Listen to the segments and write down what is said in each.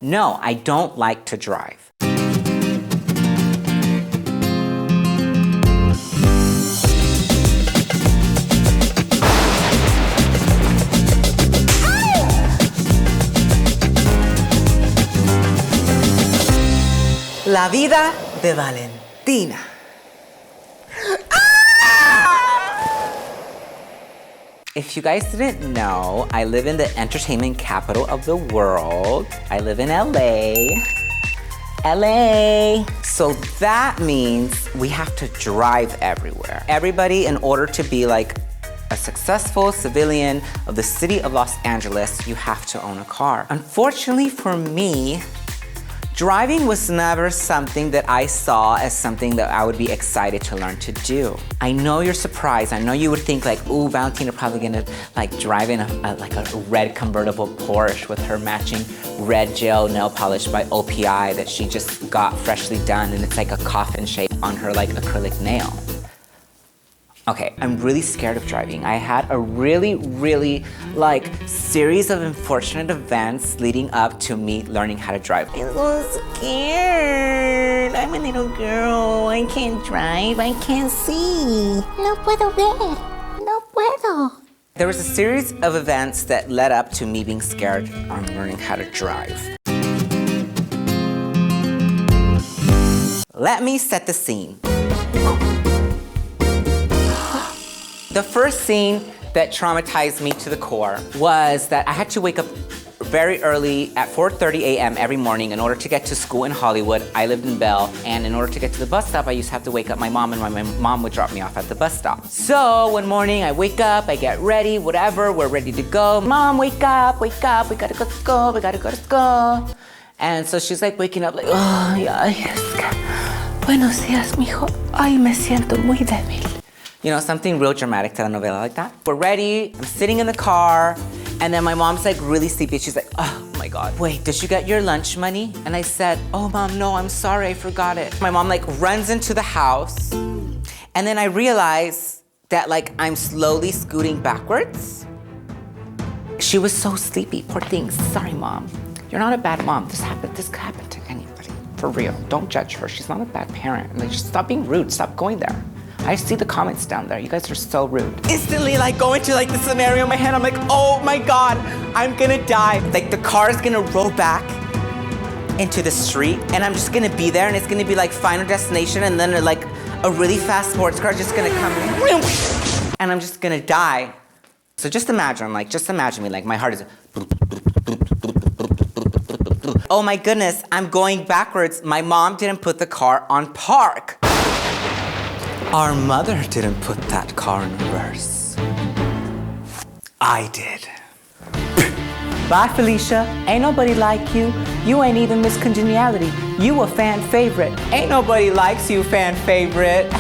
No, I don't like to drive. La vida de Valentina. If you guys didn't know, I live in the entertainment capital of the world. I live in LA. LA. So that means we have to drive everywhere. Everybody, in order to be like a successful civilian of the city of Los Angeles, you have to own a car. Unfortunately for me, driving was never something that I saw as something that I would be excited to learn to do. I know you're surprised. I know you would think like, ooh, Valentina probably gonna like drive in a red convertible Porsche with her matching red gel nail polish by OPI that she just got freshly done, and it's like a coffin shape on her like acrylic nail. Okay, I'm really scared of driving. I had a really like series of unfortunate events leading up to me learning how to drive. I'm so scared. I'm a little girl. I can't drive. I can't see. No puedo ver. No puedo. There was a series of events that led up to me being scared on learning how to drive. Let me set the scene. The first scene that traumatized me to the core was that I had to wake up very early at 4:30 a.m. every morning in order to get to school in Hollywood. I lived in Bell, and in order to get to the bus stop, I used to have to wake up my mom, and my mom would drop me off at the bus stop. So one morning, I wake up, I get ready, whatever, we're ready to go. Mom, wake up, we gotta go to school, we gotta go to school. And so she's like waking up like, oh, yes. Buenos días, mijo. Ay, me siento muy débil. You know, something real dramatic telenovela like that. We're ready, I'm sitting in the car, and then my mom's like really sleepy. She's like, oh my God, wait, did you get your lunch money? And I said, oh Mom, no, I'm sorry, I forgot it. My mom like runs into the house, and then I realize that like I'm slowly scooting backwards. She was so sleepy, poor thing. Sorry, Mom. You're not a bad mom. This could happen to anybody, for real. Don't judge her, she's not a bad parent. Like, just stop being rude, stop going there. I see the comments down there. You guys are so rude. Instantly, like, going to like the scenario in my head, I'm like, oh my God, I'm gonna die. Like, the car is gonna roll back into the street, and I'm just gonna be there, and it's gonna be like Final Destination, and then like a really fast sports car just gonna come in, and I'm just gonna die. So just imagine me, like my heart is, oh my goodness, I'm going backwards. My mom didn't put the car on park. Our mother didn't put that car in reverse. I did. Bye, Felicia. Ain't nobody like you. You ain't even Miss Congeniality. You a fan favorite. Ain't nobody likes you, fan favorite.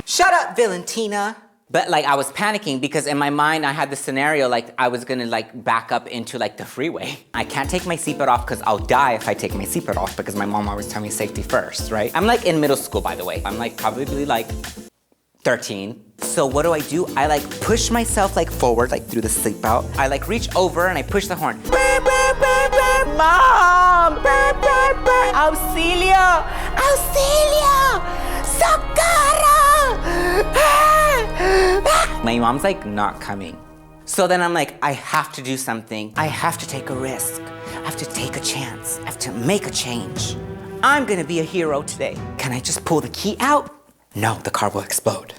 Shut up, Valentina. But like I was panicking because in my mind I had the scenario like I was gonna like back up into like the freeway. I can't take my seatbelt off because I'll die if I take my seatbelt off because my mom always tells me safety first, right? I'm like in middle school, by the way. I'm like probably like 13. So what do? I like push myself like forward, like through the seatbelt. I like reach over and I push the horn. Mom! Auxilio! Auxilio! Socorro! My mom's like not coming. So then I'm like, I have to do something. I have to take a risk. I have to take a chance. I have to make a change. I'm gonna be a hero today. Can I just pull the key out? No, the car will explode.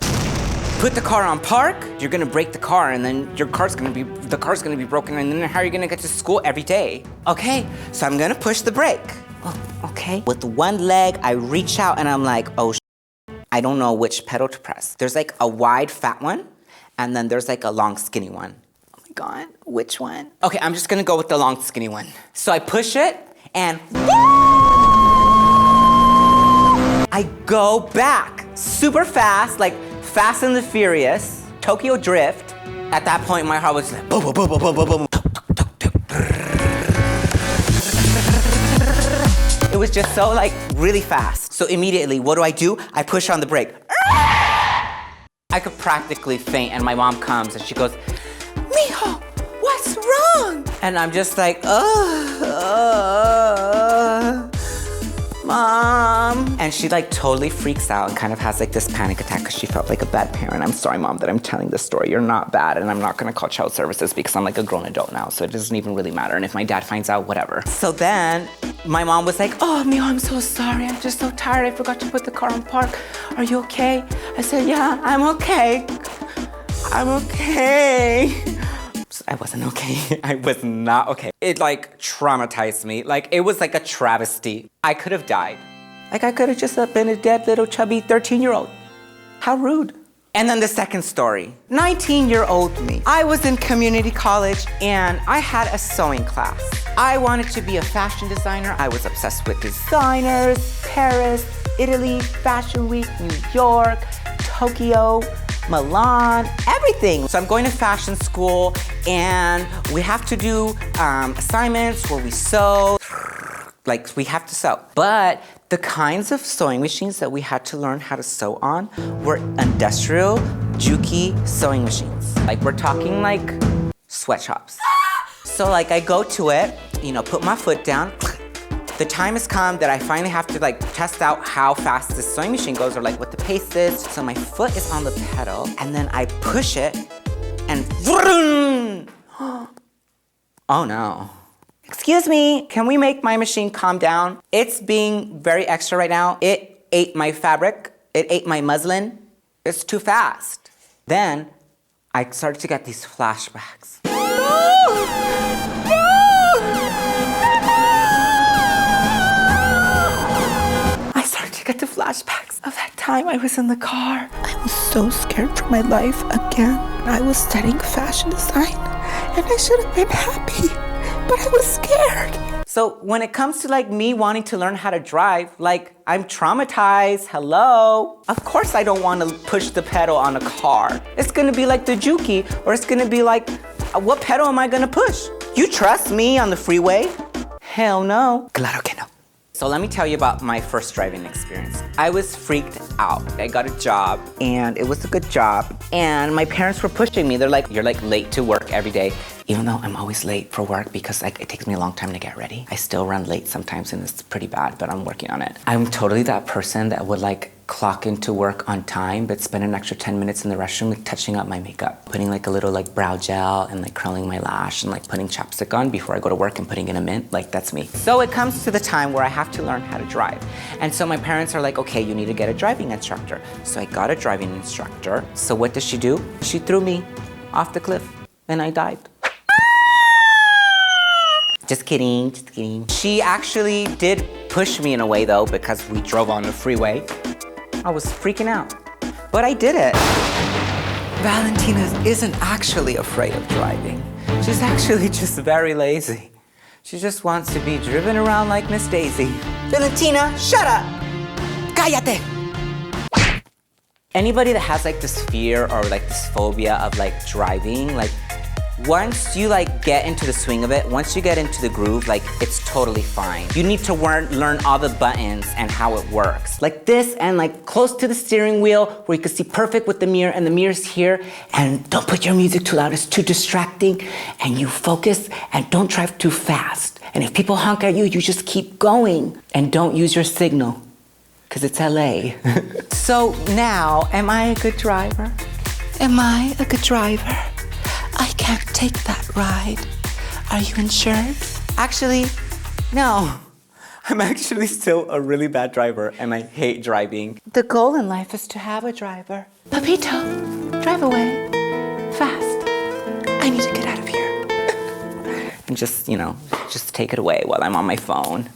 Put the car on park, you're gonna break the car, and then the car's gonna be broken, and then how are you gonna get to school every day? Okay, so I'm gonna push the brake. Oh, okay. With one leg, I reach out and I'm like, oh, I don't know which pedal to press. There's like a wide, fat one, and then there's like a long, skinny one. Oh my God, which one? Okay, I'm just gonna go with the long, skinny one. So I push it, and I go back super fast, like Fast and the Furious, Tokyo Drift. At that point, my heart was like, boom, boom, boom, boom, boom, boom, boom. It was just so like really fast. So immediately, what do? I push on the brake. I could practically faint, and my mom comes and she goes, Mijo, what's wrong? And I'm just like, Mom. And she like totally freaks out and kind of has like this panic attack because she felt like a bad parent. I'm sorry, Mom, that I'm telling this story. You're not bad, and I'm not gonna call child services because I'm like a grown adult now, so it doesn't even really matter. And if my dad finds out, whatever. So then my mom was like, oh, Mijo, I'm so sorry. I'm just so tired. I forgot to put the car in park. Are you okay? I said, yeah, I'm okay. I'm okay. I wasn't okay. I was not okay. It like traumatized me. Like it was like a travesty. I could have died. Like I could have just been a dead little chubby 13-year-old. How rude. And then the second story, 19-year-old me. I was in community college and I had a sewing class. I wanted to be a fashion designer. I was obsessed with designers, Paris, Italy, Fashion Week, New York, Tokyo, Milan, everything. So I'm going to fashion school and we have to do assignments where we sew. Like we have to sew. But the kinds of sewing machines that we had to learn how to sew on were industrial, Juki sewing machines. Like we're talking like sweatshops. So like I go to it, you know, put my foot down. The time has come that I finally have to like test out how fast this sewing machine goes or like what the pace is. So my foot is on the pedal and then I push it and vroom! Oh no. Excuse me, can we make my machine calm down? It's being very extra right now. It ate my fabric. It ate my muslin. It's too fast. Then I started to get these flashbacks. I started to get the flashbacks of that time I was in the car. I was so scared for my life again. I was studying fashion design and I should have been happy, but I was scared. So when it comes to like me wanting to learn how to drive, like I'm traumatized, hello? Of course I don't want to push the pedal on a car. It's gonna be like the Juki, or it's gonna be like, what pedal am I gonna push? You trust me on the freeway? Hell no. Claro que no. So let me tell you about my first driving experience. I was freaked out. I got a job and it was a good job. And my parents were pushing me. They're like, you're like late to work every day. Even though I'm always late for work because like it takes me a long time to get ready. I still run late sometimes and it's pretty bad, but I'm working on it. I'm totally that person that would like clock into work on time, but spend an extra 10 minutes in the restroom like touching up my makeup, putting like a little like brow gel and like curling my lash and like putting chapstick on before I go to work and putting in a mint. Like that's me. So it comes to the time where I have to learn how to drive. And so my parents are like, okay, you need to get a driving instructor. So I got a driving instructor. So what does she do? She threw me off the cliff and I died. Just kidding, just kidding. She actually did push me in a way though because we drove on the freeway. I was freaking out, but I did it. Valentina isn't actually afraid of driving. She's actually just very lazy. She just wants to be driven around like Miss Daisy. Valentina, shut up! Cállate! Anybody that has like this fear or like this phobia of like driving, like once you like get into the swing of it, once you get into the groove, like it's totally fine. You need to learn all the buttons and how it works. Like this and like close to the steering wheel where you can see perfect with the mirror and the mirror's here. And don't put your music too loud, it's too distracting. And you focus and don't drive too fast. And if people honk at you, you just keep going and don't use your signal because it's LA. So now, am I a good driver? Am I a good driver? I can't take that ride. Are you insured? Actually, no. I'm actually still a really bad driver and I hate driving. The goal in life is to have a driver. Papito, drive away. Fast. I need to get out of here. And just, you know, just take it away while I'm on my phone.